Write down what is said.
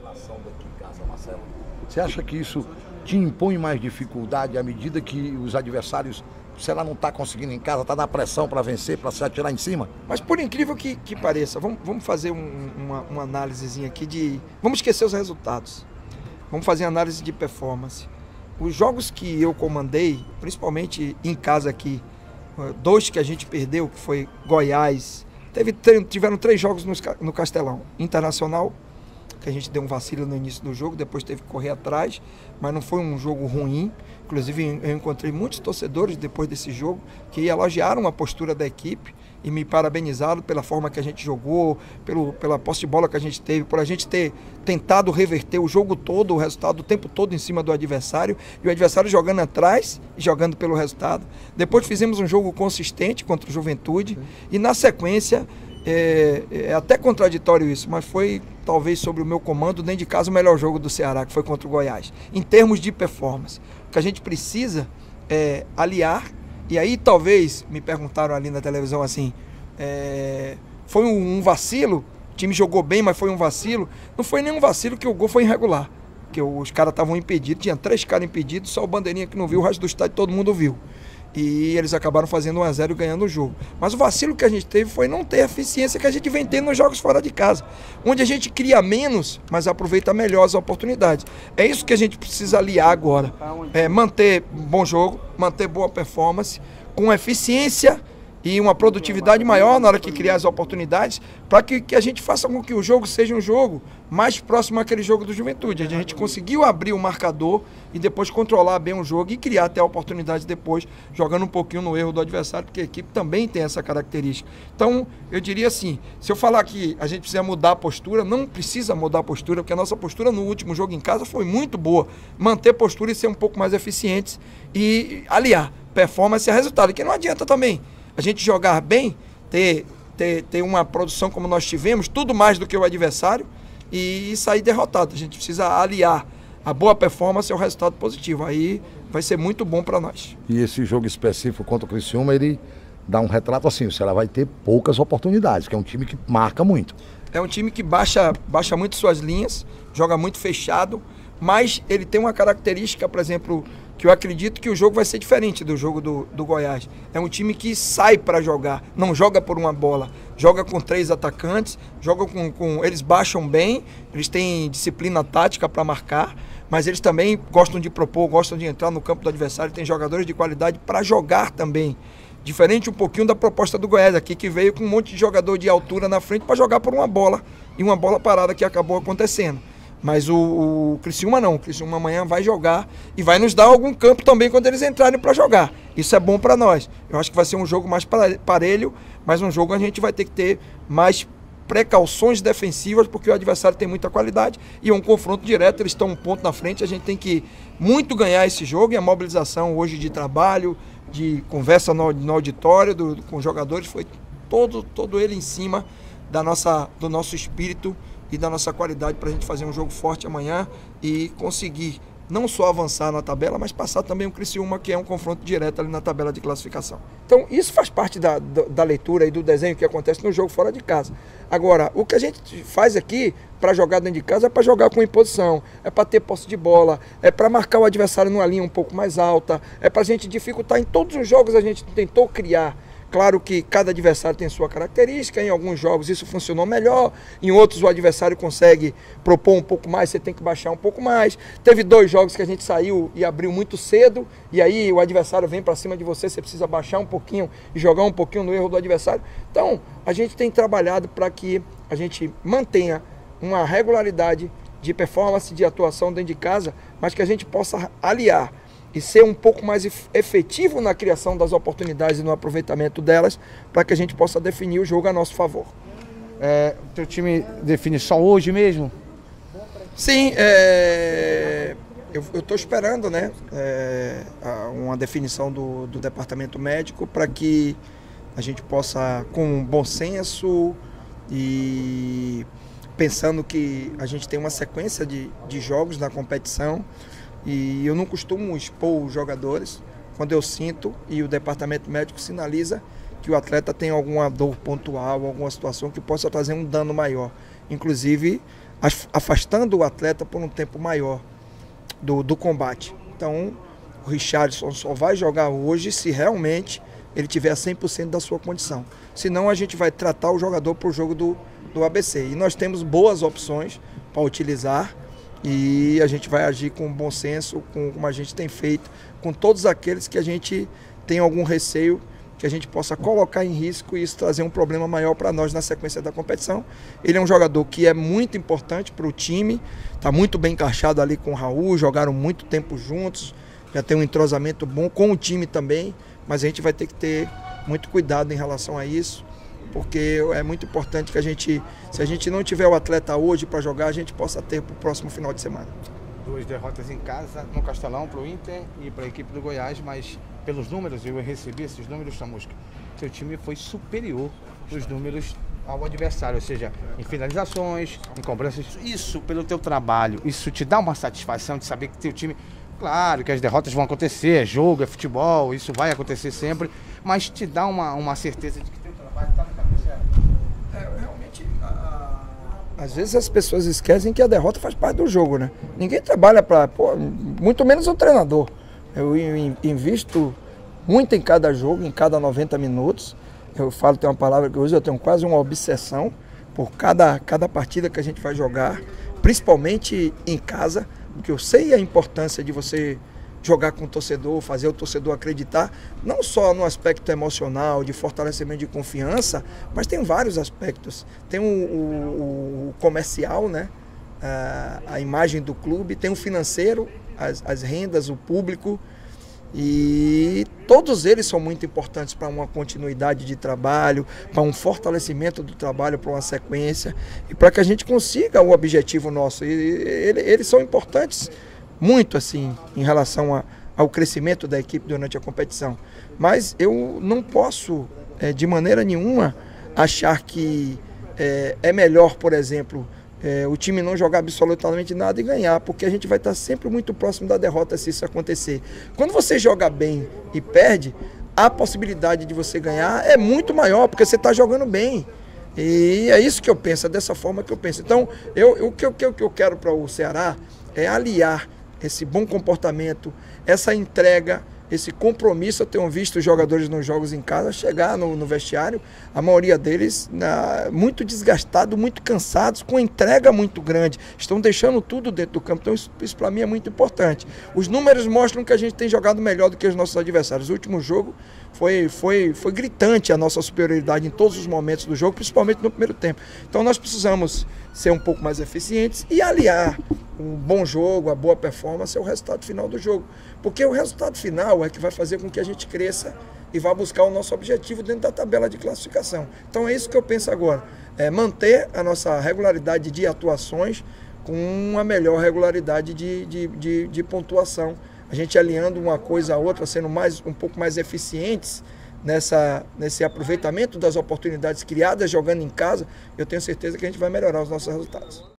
relação daqui em casa, Marcelo. Você acha que isso te impõe mais dificuldade à medida que os adversários, se ela não está conseguindo em casa, está na pressão para vencer, para se atirar em cima? Mas por incrível que pareça, vamos fazer uma análisezinha aqui de... Vamos esquecer os resultados. Vamos fazer análise de performance. Os jogos que eu comandei, principalmente em casa aqui, 2 que a gente perdeu, que foi Goiás, tiveram 3 jogos no Castelão. Internacional, que a gente deu um vacilo no início do jogo, depois teve que correr atrás, mas não foi um jogo ruim. Inclusive eu encontrei muitos torcedores depois desse jogo que elogiaram a postura da equipe e me parabenizaram pela forma que a gente jogou, pela posse de bola que a gente teve, por a gente ter tentado reverter o jogo todo, o resultado o tempo todo em cima do adversário, e o adversário jogando atrás e jogando pelo resultado. Depois fizemos um jogo consistente contra o Juventude e na sequência, é até contraditório isso, mas foi talvez sobre o meu comando, dentro de casa, o melhor jogo do Ceará, que foi contra o Goiás, em termos de performance. O que a gente precisa é aliar. E aí talvez, me perguntaram ali na televisão assim, foi um vacilo, o time jogou bem, mas foi um vacilo. Não foi nenhum vacilo, que o gol foi irregular, porque os caras estavam impedidos, tinha 3 caras impedidos, só o bandeirinha que não viu, o resto do estádio todo mundo viu. E eles acabaram fazendo 1-0 e ganhando o jogo. Mas o vacilo que a gente teve foi não ter a eficiência que a gente vem tendo nos jogos fora de casa, onde a gente cria menos, mas aproveita melhor as oportunidades. É isso que a gente precisa aliar agora. Manter bom jogo, manter boa performance, com eficiência e uma produtividade maior na hora que criar as oportunidades, para que a gente faça com que o jogo seja um jogo mais próximo àquele jogo do Juventude. A gente conseguiu abrir o marcador e depois controlar bem o jogo e criar até oportunidades depois, jogando um pouquinho no erro do adversário, porque a equipe também tem essa característica. Então, eu diria assim, se eu falar que a gente precisa mudar a postura, não precisa mudar a postura, porque a nossa postura no último jogo em casa foi muito boa. Manter postura e ser um pouco mais eficientes e aliar performance a resultado, que não adianta também a gente jogar bem, ter uma produção como nós tivemos, tudo mais do que o adversário, e sair derrotado. A gente precisa aliar a boa performance ao resultado positivo. Aí vai ser muito bom para nós. E esse jogo específico contra o Criciúma, ele dá um retrato assim, o Ceará vai ter poucas oportunidades, que é um time que marca muito. É um time que baixa muito suas linhas, joga muito fechado, mas ele tem uma característica, por exemplo, que eu acredito que o jogo vai ser diferente do jogo do Goiás. É um time que sai para jogar, não joga por uma bola, joga com 3 atacantes, joga eles baixam bem, eles têm disciplina tática para marcar, mas eles também gostam de propor, gostam de entrar no campo do adversário, tem jogadores de qualidade para jogar também. Diferente um pouquinho da proposta do Goiás aqui, que veio com um monte de jogador de altura na frente para jogar por uma bola, e uma bola parada que acabou acontecendo. Mas o Criciúma não, o Criciúma amanhã vai jogar e vai nos dar algum campo também quando eles entrarem para jogar. Isso é bom para nós. Eu acho que vai ser um jogo mais parelho, mas um jogo a gente vai ter que ter mais precauções defensivas, porque o adversário tem muita qualidade e é um confronto direto, eles estão um ponto na frente, a gente tem que muito ganhar esse jogo, e a mobilização hoje de trabalho, de conversa no auditório com os jogadores, foi todo ele em cima do nosso espírito e da nossa qualidade para a gente fazer um jogo forte amanhã e conseguir não só avançar na tabela, mas passar também o Criciúma, que é um confronto direto ali na tabela de classificação. Então isso faz parte da leitura e do desenho que acontece no jogo fora de casa. Agora, o que a gente faz aqui para jogar dentro de casa é para jogar com imposição, é para ter posse de bola, é para marcar o adversário numa linha um pouco mais alta, é para a gente dificultar. Em todos os jogos a gente tentou criar. Claro que cada adversário tem sua característica, em alguns jogos isso funcionou melhor, em outros o adversário consegue propor um pouco mais, você tem que baixar um pouco mais. Teve 2 jogos que a gente saiu e abriu muito cedo, e aí o adversário vem para cima de você, você precisa baixar um pouquinho e jogar um pouquinho no erro do adversário. Então, a gente tem trabalhado para que a gente mantenha uma regularidade de performance, de atuação dentro de casa, mas que a gente possa aliar e ser um pouco mais efetivo na criação das oportunidades e no aproveitamento delas, para que a gente possa definir o jogo a nosso favor. O teu time define só hoje mesmo? Sim, eu estou esperando, né, uma definição do departamento médico para que a gente possa, com bom senso e pensando que a gente tem uma sequência de jogos na competição, e eu não costumo expor os jogadores quando eu sinto e o departamento médico sinaliza que o atleta tem alguma dor pontual, alguma situação que possa trazer um dano maior. Inclusive, afastando o atleta por um tempo maior do combate. Então, o Richarlison só vai jogar hoje se realmente ele tiver 100% da sua condição. Senão a gente vai tratar o jogador para o jogo do ABC. E nós temos boas opções para utilizar e a gente vai agir com bom senso, como a gente tem feito, com todos aqueles que a gente tem algum receio que a gente possa colocar em risco e isso trazer um problema maior para nós na sequência da competição. Ele é um jogador que é muito importante para o time, está muito bem encaixado ali com o Raul, jogaram muito tempo juntos, já tem um entrosamento bom com o time também, mas a gente vai ter que ter muito cuidado em relação a isso, porque é muito importante que a gente, se a gente não tiver o atleta hoje para jogar, a gente possa ter para o próximo final de semana. 2 derrotas em casa, no Castelão, para o Inter e para a equipe do Goiás, mas pelos números, eu recebi esses números, Chamusca, seu time foi superior os números ao adversário, ou seja, em finalizações, em cobranças. Isso, pelo teu trabalho, isso te dá uma satisfação de saber que teu time, claro que as derrotas vão acontecer, é jogo, é futebol, isso vai acontecer sempre, mas te dá uma certeza de que teu trabalho está no caminho certo. Realmente, às vezes as pessoas esquecem que a derrota faz parte do jogo, né? Ninguém trabalha para, muito menos o treinador. Eu invisto muito em cada jogo, em cada 90 minutos. Eu falo, tem uma palavra que eu uso, eu tenho quase uma obsessão por cada partida que a gente vai jogar, principalmente em casa, porque eu sei a importância de você jogar com o torcedor, fazer o torcedor acreditar, não só no aspecto emocional, de fortalecimento de confiança, mas tem vários aspectos. Tem o comercial, né? A imagem do clube, tem o financeiro, as rendas, o público, e todos eles são muito importantes para uma continuidade de trabalho, para um fortalecimento do trabalho, para uma sequência e para que a gente consiga o objetivo nosso. Eles são importantes muito assim em relação ao crescimento da equipe durante a competição, mas eu não posso de maneira nenhuma achar que é melhor, por exemplo, o time não jogar absolutamente nada e ganhar, porque a gente vai estar sempre muito próximo da derrota se isso acontecer. Quando você joga bem e perde, a possibilidade de você ganhar é muito maior, porque você está jogando bem. E é isso que eu penso, é dessa forma que eu penso. Então, o que eu quero para o Ceará é aliar esse bom comportamento, essa entrega, esse compromisso. Eu tenho visto os jogadores nos jogos em casa chegar no vestiário, a maioria deles muito desgastados, muito cansados, com entrega muito grande, estão deixando tudo dentro do campo. Então isso para mim é muito importante. Os números mostram que a gente tem jogado melhor do que os nossos adversários. O último jogo foi gritante a nossa superioridade em todos os momentos do jogo, principalmente no primeiro tempo. Então nós precisamos ser um pouco mais eficientes e aliar um bom jogo, a boa performance ao resultado final do jogo. Porque o resultado final é que vai fazer com que a gente cresça e vá buscar o nosso objetivo dentro da tabela de classificação. Então é isso que eu penso agora, manter a nossa regularidade de atuações com uma melhor regularidade de pontuação. A gente alinhando uma coisa a outra, sendo um pouco mais eficientes nesse aproveitamento das oportunidades criadas, jogando em casa, eu tenho certeza que a gente vai melhorar os nossos resultados.